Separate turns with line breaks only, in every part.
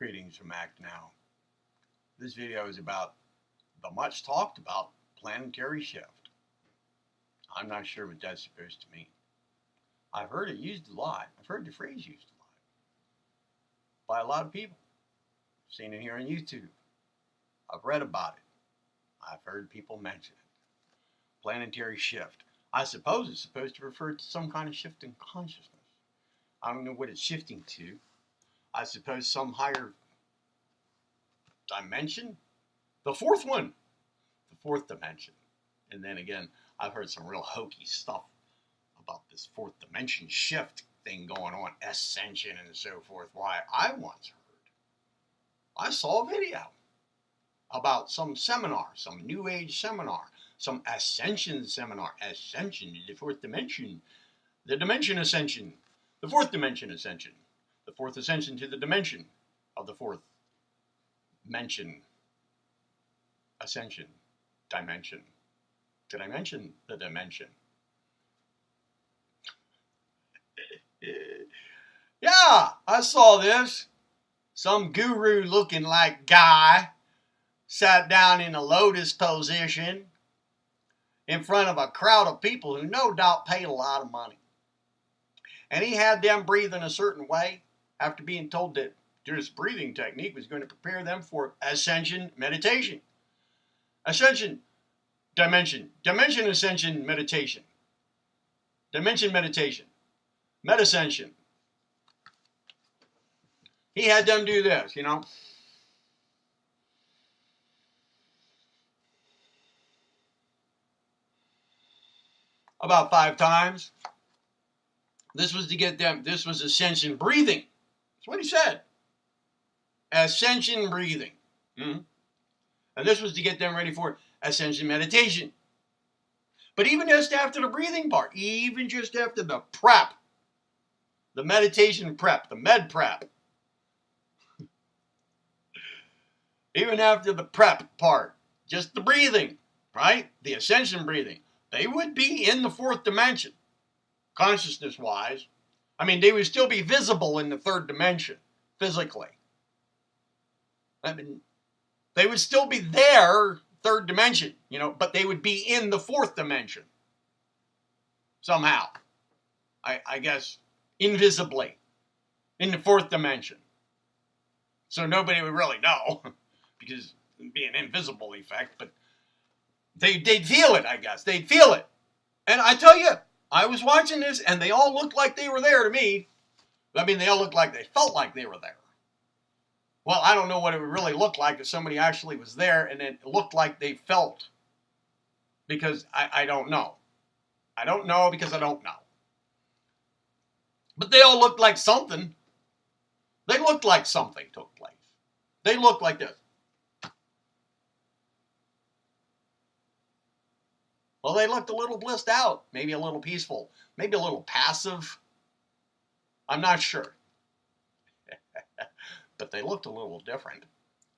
Greetings from Act Now. This video is about the much talked about planetary shift. I'm not sure what that's supposed to mean. I've heard it used a lot. I've heard the phrase used a lot by a lot of people. I've seen it here on YouTube. I've read about it. I've heard people mention it. Planetary shift. I suppose it's supposed to refer to some kind of shift in consciousness. I don't know what it's shifting to. I suppose some higher dimension. The fourth one. The fourth dimension. And then again, I've heard some real hokey stuff about this fourth dimension shift thing going on, ascension and so forth. Why, I once heard, I saw a video about some seminar, some New Age seminar, some ascension seminar, ascension to the fourth dimension, the dimension ascension, the fourth dimension ascension, the fourth ascension to the dimension of the fourth mention, ascension, dimension. Did I mention the dimension? Yeah, I saw this. Some guru looking like guy sat down in a lotus position in front of a crowd of people who no doubt paid a lot of money. And he had them breathe in a certain way after being told that this breathing technique was going to prepare them for ascension meditation. Ascension dimension ascension meditation. Dimension meditation. Medascension. He had them do this, you know. About 5 times. This was to get them, this was ascension breathing. That's what he said. Ascension breathing. And this was to get them ready for ascension meditation. But even just after the breathing part, even just after the prep, the meditation prep, the med prep, even after the prep part, just the breathing, right? The ascension breathing, they would be in the fourth dimension, consciousness-wise. I mean, they would still be visible in the third dimension, physically. I mean, they would still be there, third dimension, you know, but they would be in the fourth dimension. Somehow. I guess, invisibly, in the fourth dimension. So nobody would really know, because it'd be an invisible effect, but they'd feel it, I guess. They'd feel it. And I tell you, I was watching this, and they all looked like they were there to me. I mean, they all looked like they felt like they were there. Well, I don't know what it would really look like if somebody actually was there and it looked like they felt. Because I don't know. I don't know because I don't know. But they all looked like something. They looked like something took place. They looked like this. Well, they looked a little blissed out. Maybe a little peaceful. Maybe a little passive. I'm not sure. But they looked a little different.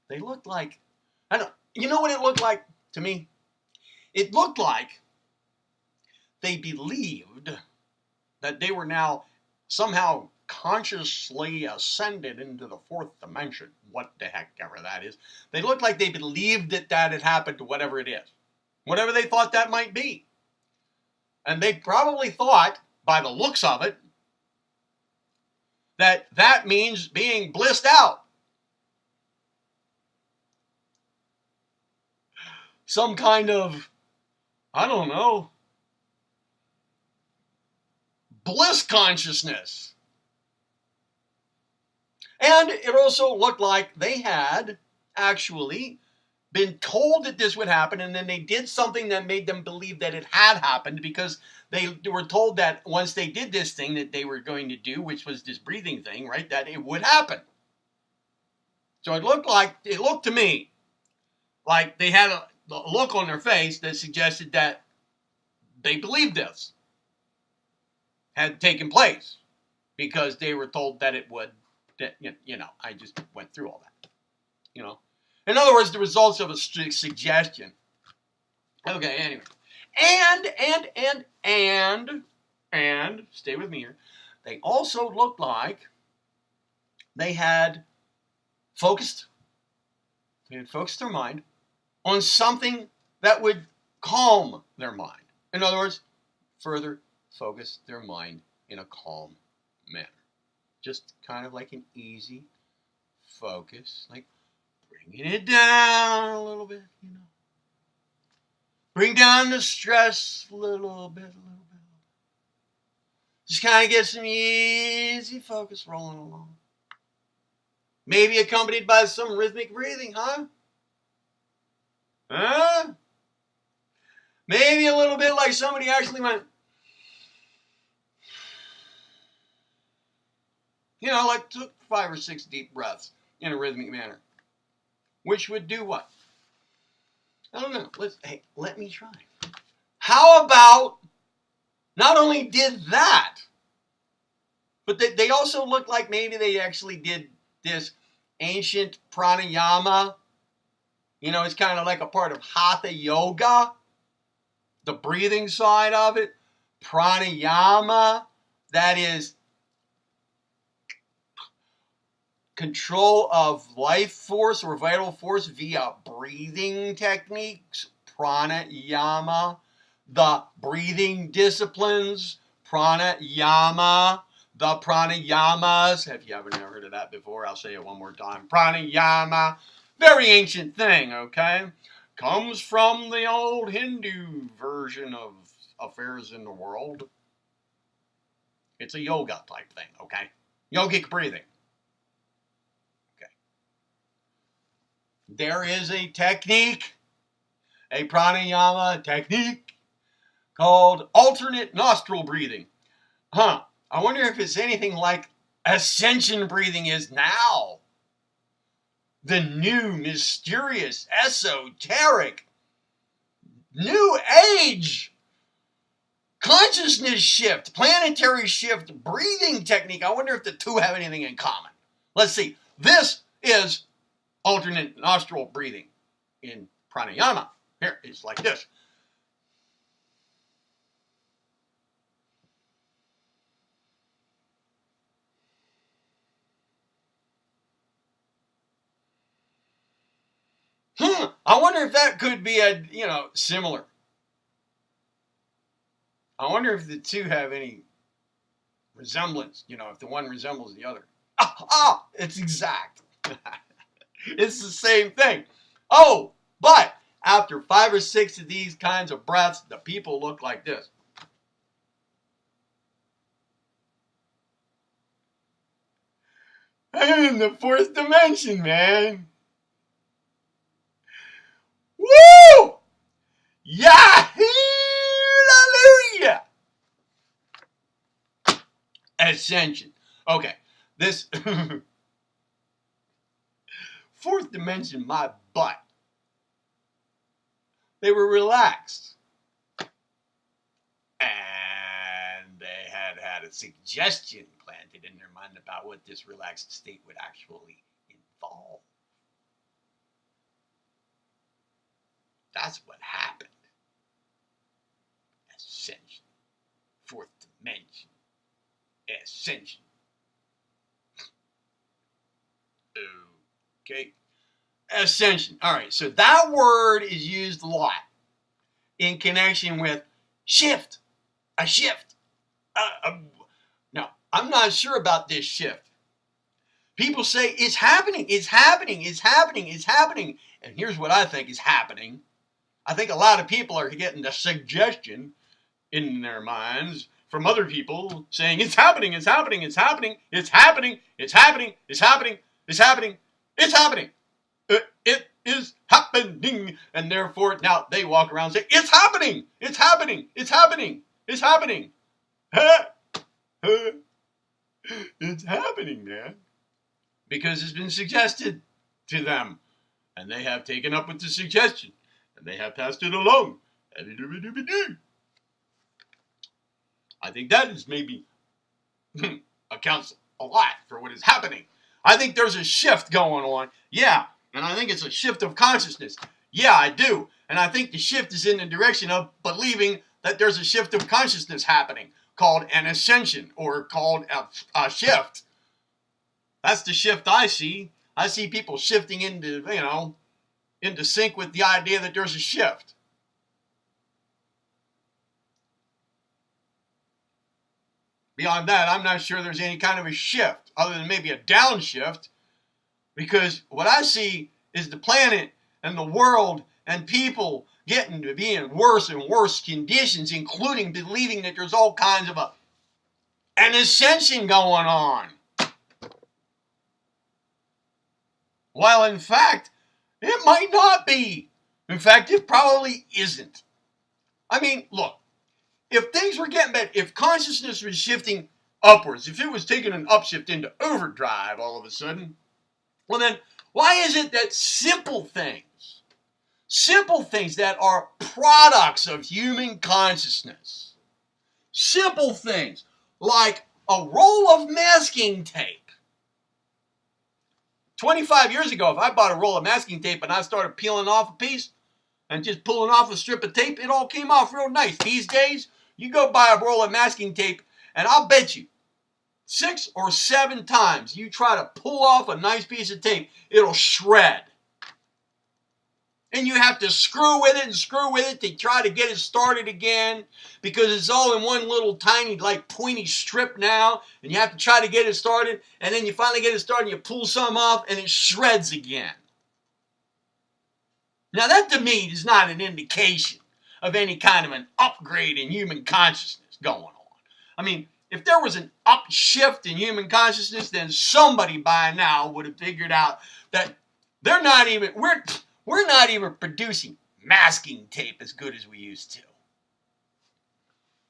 They looked like, I don't, you know what it looked like to me? It looked like they believed that they were now somehow consciously ascended into the fourth dimension. What the heck ever that is. They looked like they believed that that had happened to whatever it is. Whatever they thought that might be. And they probably thought, by the looks of it, that that means being blissed out. Some kind of, I don't know, bliss consciousness. And it also looked like they had actually been told that this would happen, and then they did something that made them believe that it had happened, because they were told that once they did this thing that they were going to do, which was this breathing thing, right, that it would happen. So it looked to me like they had a look on their face that suggested that they believed this had taken place, because they were told that it would, that, you know, I just went through all that, you know. In other words, the results of a suggestion. Okay, anyway. And, stay with me here. They also looked like they had focused. They had focused their mind on something that would calm their mind. In other words, further focus their mind in a calm manner. Just kind of like an easy focus, like bringing it down a little bit, you know. Bring down the stress a little bit. Just kind of get some easy focus rolling along. Maybe accompanied by some rhythmic breathing, huh? Huh? Maybe a little bit like somebody actually went, you know, like took 5 or 6 deep breaths in a rhythmic manner. Which would do what? I don't know. Let me try. How about not only did that, but they also looked like maybe they actually did this ancient pranayama. You know, it's kind of like a part of hatha yoga, the breathing side of it. Pranayama, that is control of life force or vital force via breathing techniques. Pranayama, the breathing disciplines. Pranayama, the pranayamas. Have you ever never heard of that before? I'll say it one more time. Pranayama, very ancient thing, okay? Comes from the old Hindu version of affairs in the world. It's a yoga type thing, okay? Yogic breathing. Okay. There is a technique, a pranayama technique called alternate nostril breathing. I wonder if it's anything like ascension breathing is now. The new, mysterious, esoteric, new age consciousness shift, planetary shift breathing technique. I wonder if the two have anything in common. Let's see. This is alternate nostril breathing in pranayama. Here, it's like this. I wonder if that could be similar. I wonder if the two have any resemblance, if the one resembles the other. It's exact. It's the same thing. Oh, but after 5 or 6 of these kinds of breaths, the people look like this. I'm in the 4th dimension, man. Woo! Yahoo! Hallelujah! Ascension. Okay, this 4th dimension, my butt. They were relaxed. And they had a suggestion planted in their mind about what this relaxed state would actually involve. That's what happened. Ascension. 4th dimension. Ascension. Okay. Ascension. All right. So that word is used a lot in connection with shift. A shift. Now, I'm not sure about this shift. People say it's happening. It's happening. It's happening. It's happening. And here's what I think is happening. I think a lot of people are getting the suggestion in their minds from other people saying it's happening, it's happening, it's happening, it's happening, it's happening, it's happening, it's happening, it's happening. It is happening. And therefore now they walk around and say, it's happening, it's happening, it's happening, it's happening. It's happening, man. Because it's been suggested to them. And they have taken up with the suggestion. And they have passed it along. I think that is maybe accounts a lot for what is happening. I think there's a shift going on. Yeah. And I think it's a shift of consciousness. Yeah, I do. And I think the shift is in the direction of believing that there's a shift of consciousness happening called an ascension or called a shift. That's the shift I see. I see people shifting into, into sync with the idea that there's a shift. Beyond that, I'm not sure there's any kind of a shift other than maybe a downshift, because what I see is the planet and the world and people getting to be in worse and worse conditions, including believing that there's all kinds of an ascension going on. While in fact, it might not be. In fact, it probably isn't. I mean, look, if things were getting better, if consciousness was shifting upwards, if it was taking an upshift into overdrive all of a sudden, well then, why is it that simple things that are products of human consciousness, simple things like a roll of masking tape. 25 years ago, if I bought a roll of masking tape and I started peeling off a piece and just pulling off a strip of tape, it all came off real nice. These days, you go buy a roll of masking tape, and I'll bet you 6 or 7 times you try to pull off a nice piece of tape, it'll shred. And you have to screw with it to try to get it started again, because it's all in one little tiny, like, pointy strip now, and you have to try to get it started, and then you finally get it started, and you pull some off, and it shreds again. Now that to me is not an indication of any kind of an upgrade in human consciousness going on. I mean, if there was an upshift in human consciousness, then somebody by now would have figured out that we're not even producing masking tape as good as we used to.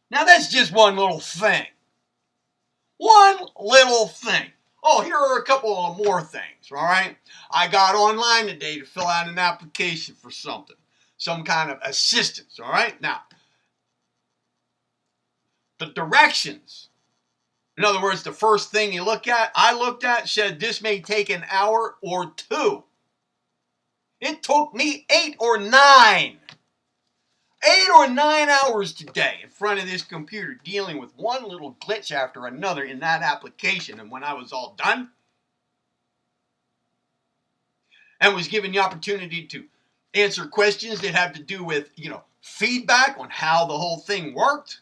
Now that's just one little thing. One little thing. Oh, here are a couple of more things, all right? I got online today to fill out an application for something. Some kind of assistance, all right? Now, the directions. In other words, the first thing I looked at said this may take an hour or 2. It took me 8 or 9. 8 or 9 hours today in front of this computer dealing with one little glitch after another in that application. And when I was all done and was given the opportunity to answer questions that have to do with, feedback on how the whole thing worked,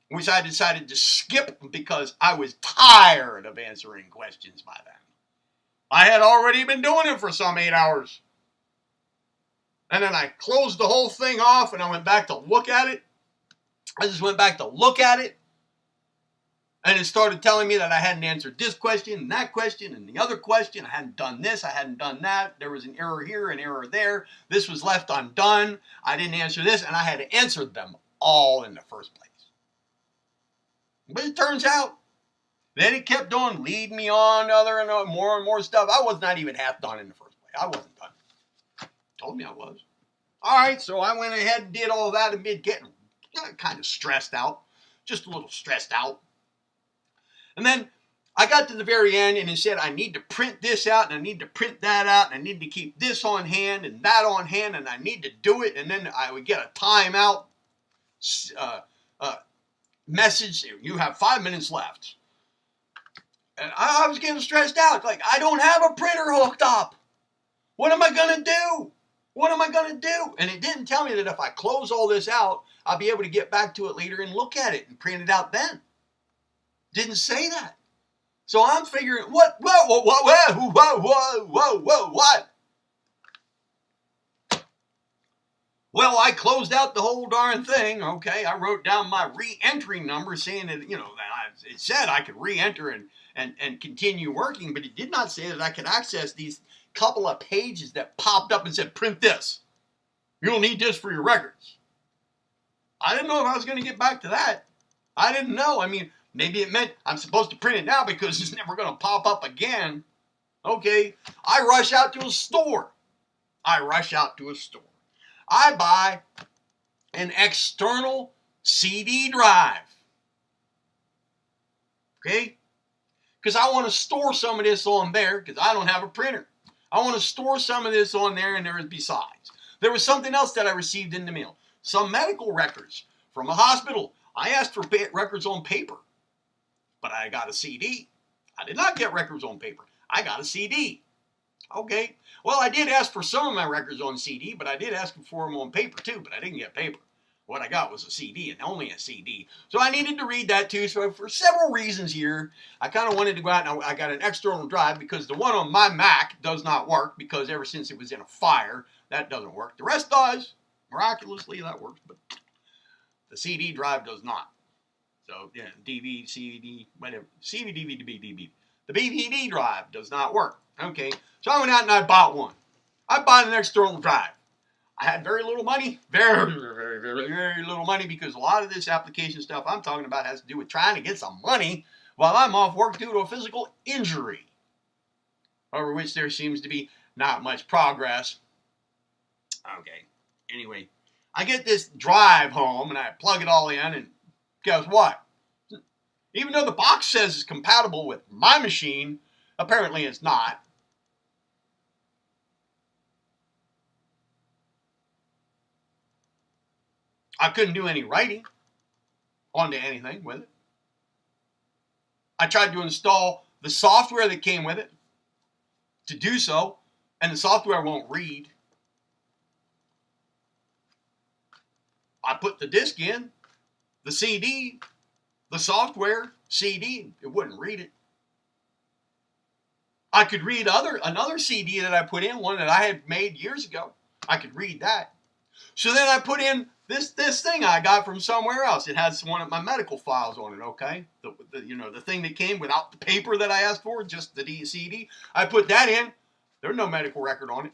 which I decided to skip because I was tired of answering questions by then. I had already been doing it for some 8 hours. And then I closed the whole thing off and I went back to look at it. I just went back to look at it. And it started telling me that I hadn't answered this question and that question and the other question. I hadn't done this. I hadn't done that. There was an error here, an error there. This was left undone. I didn't answer this. And I had to answer them all in the first place. But it turns out, then it kept on leading me on other and more stuff. I was not even half done in the first place. I wasn't done. Told me I was. All right, so I went ahead and did all that amid getting kind of stressed out. Just a little stressed out. And then I got to the very end and it said I need to print this out and I need to print that out and I need to keep this on hand and that on hand and I need to do it. And then I would get a timeout message. You have 5 minutes left. And I was getting stressed out. Like, I don't have a printer hooked up. What am I going to do? What am I going to do? And it didn't tell me that if I close all this out, I'll be able to get back to it later and look at it and print it out then. Didn't say that. So I'm figuring, what? Well, I closed out the whole darn thing. Okay, I wrote down my re-entry number saying that, it said I could re-enter and continue working, but it did not say that I could access these couple of pages that popped up and said, print this. You'll need this for your records. I didn't know if I was going to get back to that. I didn't know. I mean, maybe it meant I'm supposed to print it now because it's never going to pop up again. Okay, I rush out to a store. I buy an external CD drive. Okay? Because I want to store some of this on there because I don't have a printer. I want to store some of this on there, and there is besides. There was something else that I received in the mail. Some medical records from a hospital. I asked for records on paper, but I got a CD. I did not get records on paper. I got a CD. Okay. Well, I did ask for some of my records on CD, but I did ask for them on paper too, but I didn't get paper. What I got was a CD and only a CD. So I needed to read that too. So for several reasons here, I kind of wanted to go out and I got an external drive because the one on my Mac does not work because ever since it was in a fire, that doesn't work. The rest does. Miraculously, that works, but the CD drive does not. So, yeah, DVD, CD, whatever. CD, DVD, DVD. The BVD drive does not work. Okay, so I went out and I bought one. I bought an external drive. I had very little money, very little money because a lot of this application stuff I'm talking about has to do with trying to get some money while I'm off work due to a physical injury, over which there seems to be not much progress. Okay, anyway, I get this drive home and I plug it all in and guess what? Even though the box says it's compatible with my machine, apparently it's not. I couldn't do any writing onto anything with it. I tried to install the software that came with it to do so, and the software won't read. I put the disc in, the CD, the software, CD, it wouldn't read it. I could read another CD that I put in, one that I had made years ago. I could read that. So then I put in this thing I got from somewhere else. It has one of my medical files on it, okay? The thing that came without the paper that I asked for, just the CD. I put that in. There's no medical record on it.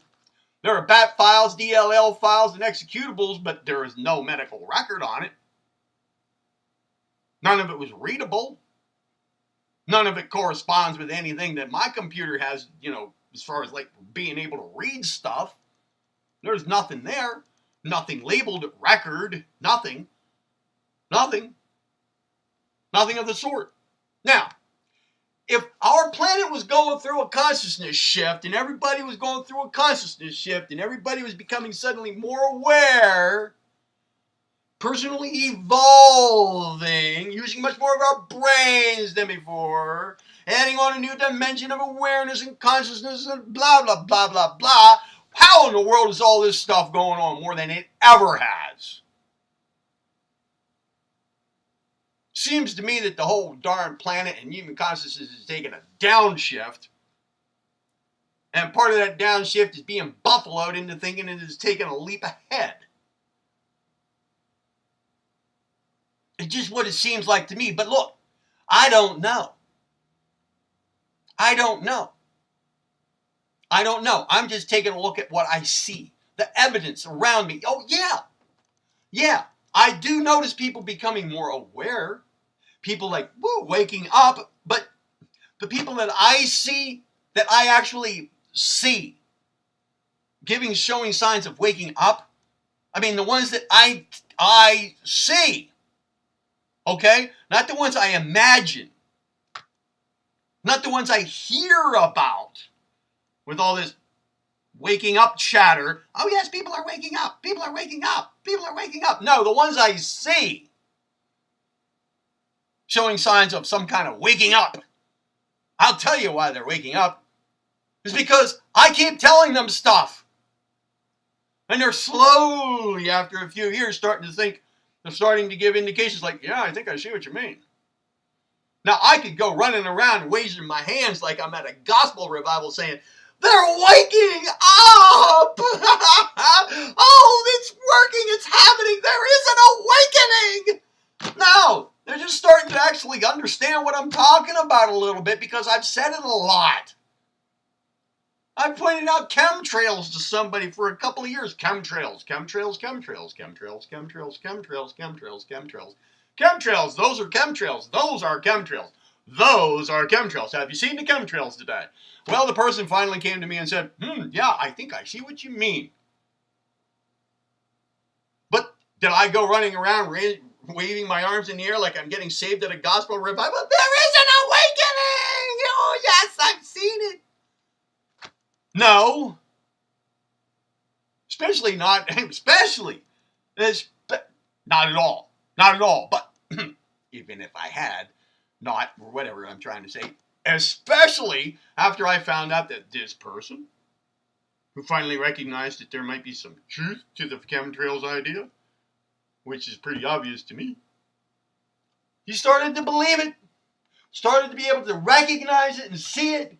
There are BAT files, DLL files, and executables, but there is no medical record on it. None of it was readable. None of it corresponds with anything that my computer has, as far as like being able to read stuff. There's nothing there. Nothing labeled record. Nothing. Nothing. Nothing of the sort. Now, if our planet was going through a consciousness shift and everybody was going through a consciousness shift and everybody was becoming suddenly more aware, personally evolving, using much more of our brains than before, adding on a new dimension of awareness and consciousness and blah, blah, blah, blah, blah, how in the world is all this stuff going on more than it ever has? Seems to me that the whole darn planet and human consciousness is taking a downshift. And part of that downshift is being buffaloed into thinking it is taking a leap ahead. It's just what it seems like to me. But look, I don't know. I don't know. I don't know. I'm just taking a look at what I see. The evidence around me. Oh, yeah. Yeah. I do notice people becoming more aware. People like, woo, waking up. But the people that I see, that I actually see, showing signs of waking up, I mean, the ones that I see, okay? Not the ones I imagine. Not the ones I hear about with all this waking up chatter. Oh, yes, people are waking up. People are waking up. People are waking up. No, the ones I see showing signs of some kind of waking up. I'll tell you why they're waking up. It's because I keep telling them stuff. And they're slowly, after a few years, starting to give indications like, yeah, I think I see what you mean. Now, I could go running around waving my hands like I'm at a gospel revival saying, they're waking up! Oh, it's working, it's happening, there is an awakening! No, they're just starting to actually understand what I'm talking about a little bit because I've said it a lot. I pointed out chemtrails to somebody for a couple of years. Chemtrails, chemtrails, chemtrails, chemtrails, chemtrails, chemtrails, chemtrails, chemtrails. Chemtrails, those are chemtrails. Those are chemtrails. Those are chemtrails. Have you seen the chemtrails today? Well, the person finally came to me and said, yeah, I think I see what you mean. But did I go running around waving my arms in the air like I'm getting saved at a gospel revival? There is an awakening! Oh, yes, I've seen it. No. Not at all. Not at all. But even if I had not, or whatever I'm trying to say, especially after I found out that this person who finally recognized that there might be some truth to the chemtrails idea, which is pretty obvious to me. He started to believe it, started to be able to recognize it and see it,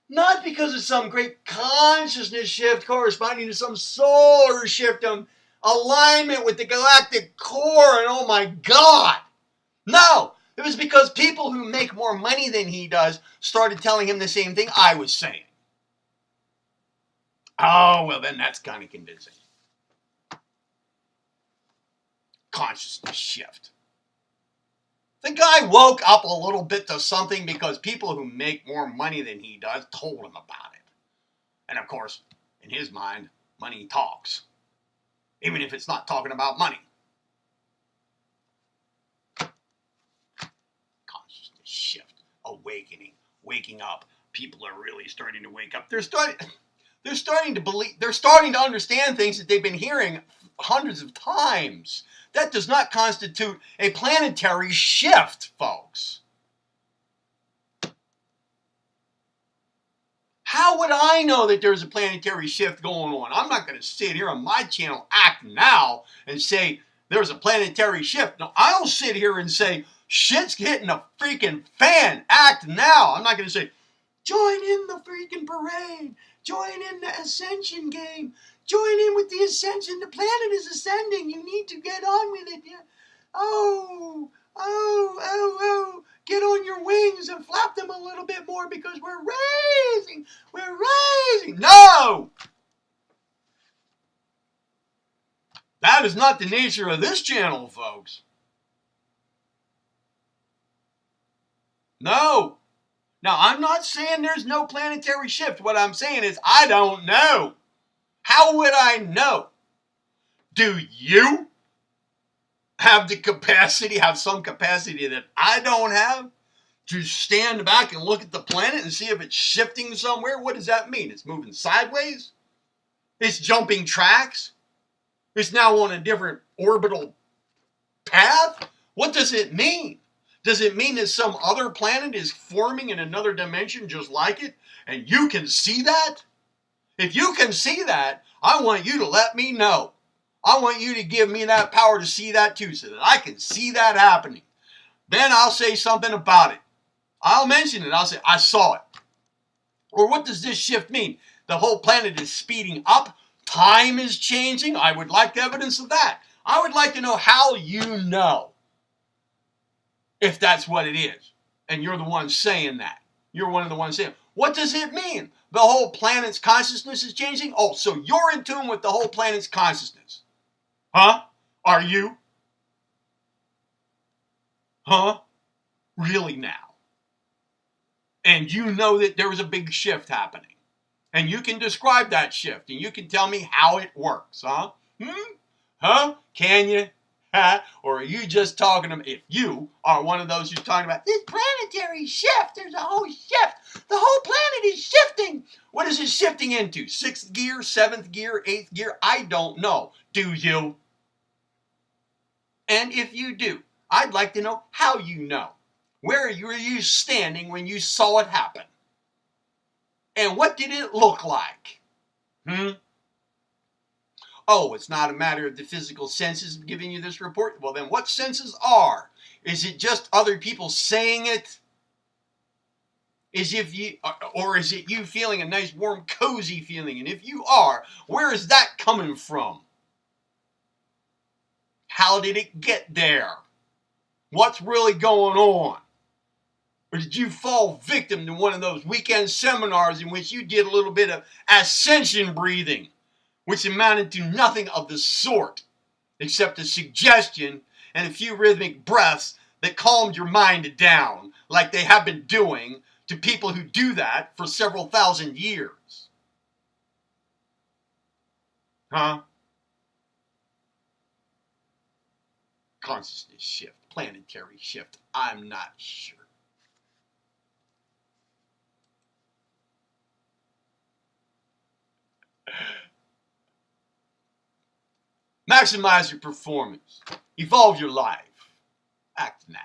not because of some great consciousness shift corresponding to some solar shift of alignment with the galactic core and oh my God. No, it was because people who make more money than he does started telling him the same thing I was saying. Oh, well then that's kind of convincing. Consciousness shift. The guy woke up a little bit to something because people who make more money than he does told him about it. And of course, in his mind, money talks. Even if it's not talking about money. Consciousness shift. Awakening. Waking up. People are really starting to wake up. They're starting to believe, they're starting to understand things that they've been hearing hundreds of times. That does not constitute a planetary shift, folks. How would I know that there's a planetary shift going on? I'm not going to sit here on my channel, Act Now, and say there's a planetary shift. No, I'll sit here and say, shit's hitting a freaking fan, Act Now. I'm not going to say, join in the freaking parade. Join in the ascension game. Join in with the ascension. The planet is ascending. You need to get on with it. Yeah. Oh. Get on your wings and flap them a little bit more because we're raising. We're raising. No! That is not the nature of this channel, folks. No. Now, I'm not saying there's no planetary shift. What I'm saying is I don't know. How would I know? Do you have the capacity, have some capacity that I don't have to stand back and look at the planet and see if it's shifting somewhere? What does that mean? It's moving sideways? It's jumping tracks? It's now on a different orbital path? What does it mean? Does it mean that some other planet is forming in another dimension just like it? And you can see that? If you can see that, I want you to let me know. I want you to give me that power to see that too, so that I can see that happening. Then I'll say something about it. I'll mention it. I'll say, I saw it. Or what does this shift mean? The whole planet is speeding up. Time is changing. I would like evidence of that. I would like to know how you know. If that's what it is. And you're the one saying that. You're one of the ones saying, what does it mean? The whole planet's consciousness is changing? Oh, so you're in tune with the whole planet's consciousness. Huh? Are you? Huh? Really now? And you know that there was a big shift happening. And you can describe that shift. And you can tell me how it works. Huh? Huh? Can you? Or are you just talking about, if you are one of those who's talking about this planetary shift, there's a whole shift. The whole planet is shifting. What is it shifting into? 6th gear, 7th gear, 8th gear? I don't know. Do you? And if you do, I'd like to know how you know. Where were you standing when you saw it happen? And what did it look like? Oh, it's not a matter of the physical senses giving you this report? Well, then what senses are? Is it just other people saying it? Is it you feeling a nice, warm, cozy feeling? And if you are, where is that coming from? How did it get there? What's really going on? Or did you fall victim to one of those weekend seminars in which you did a little bit of ascension breathing, which amounted to nothing of the sort, except a suggestion and a few rhythmic breaths that calmed your mind down, like they have been doing to people who do that for several thousand years? Huh? Consciousness shift, planetary shift, I'm not sure. Maximize your performance. Evolve your life. Act now.